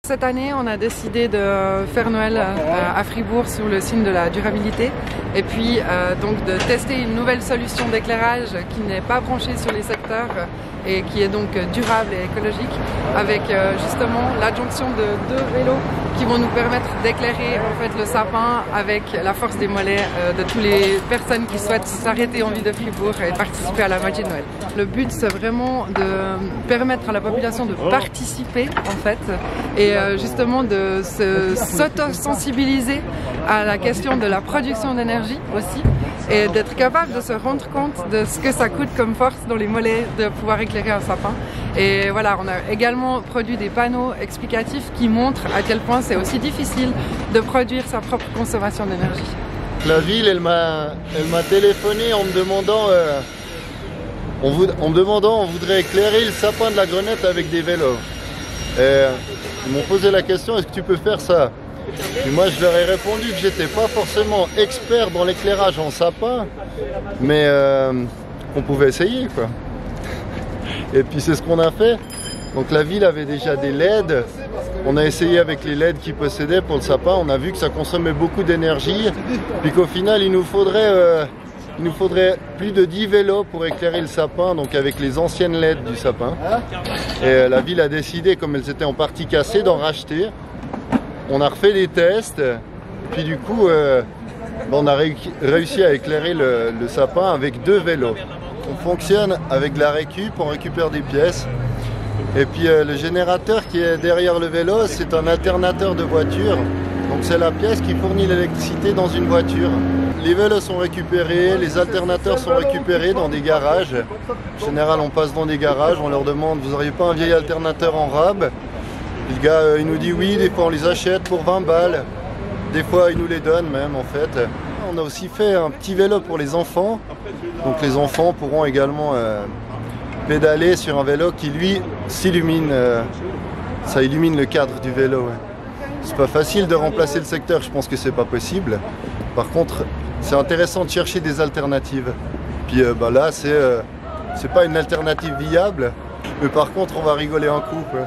Cette année, on a décidé de faire Noël à Fribourg sur le signe de la durabilité et puis donc de tester une nouvelle solution d'éclairage qui n'est pas branchée sur les secteurs et qui est donc durable et écologique avec justement l'adjonction de 2 vélos qui vont nous permettre d'éclairer en fait le sapin avec la force des mollets de toutes les personnes qui souhaitent s'arrêter en ville de Fribourg et participer à la magie de Noël. Le but, c'est vraiment de permettre à la population de participer en fait et justement de s'auto-sensibiliser à la question de la production d'énergie aussi et d'être capable de se rendre compte de ce que ça coûte comme force dans les mollets de pouvoir éclairer un sapin. Et voilà, on a également produit des panneaux explicatifs qui montrent à quel point c'est aussi difficile de produire sa propre consommation d'énergie. La ville, elle m'a téléphoné en me demandant on voudrait éclairer le sapin de la Grenette avec des vélos. Et ils m'ont posé la question, est-ce que tu peux faire ça? Et moi je leur ai répondu que j'étais pas forcément expert dans l'éclairage en sapin, mais qu'on pouvait essayer quoi. Et puis c'est ce qu'on a fait. Donc la ville avait déjà des LED, on a essayé avec les LED qu'ils possédaient pour le sapin, on a vu que ça consommait beaucoup d'énergie, puis qu'au final il nous faudrait plus de 10 vélos pour éclairer le sapin, donc avec les anciennes LED du sapin. Et la ville a décidé, comme elles étaient en partie cassées, d'en racheter. On a refait des tests, puis du coup, on a réussi à éclairer le sapin avec 2 vélos. On fonctionne avec la récup, on récupère des pièces. Et puis le générateur qui est derrière le vélo, c'est un alternateur de voiture. Donc c'est la pièce qui fournit l'électricité dans une voiture. Les vélos sont récupérés, les alternateurs sont récupérés dans des garages. En général, on passe dans des garages, on leur demande, vous n'auriez pas un vieil alternateur en rab? Le gars, il nous dit oui, des fois on les achète pour 20 balles. Des fois, il nous les donne même en fait. On a aussi fait un petit vélo pour les enfants. Donc les enfants pourront également pédaler sur un vélo qui lui s'illumine. Ça illumine le cadre du vélo. Ouais. C'est pas facile de remplacer le secteur, je pense que c'est pas possible. Par contre, c'est intéressant de chercher des alternatives. Puis là, c'est pas une alternative viable, mais par contre, on va rigoler un coup. Quoi.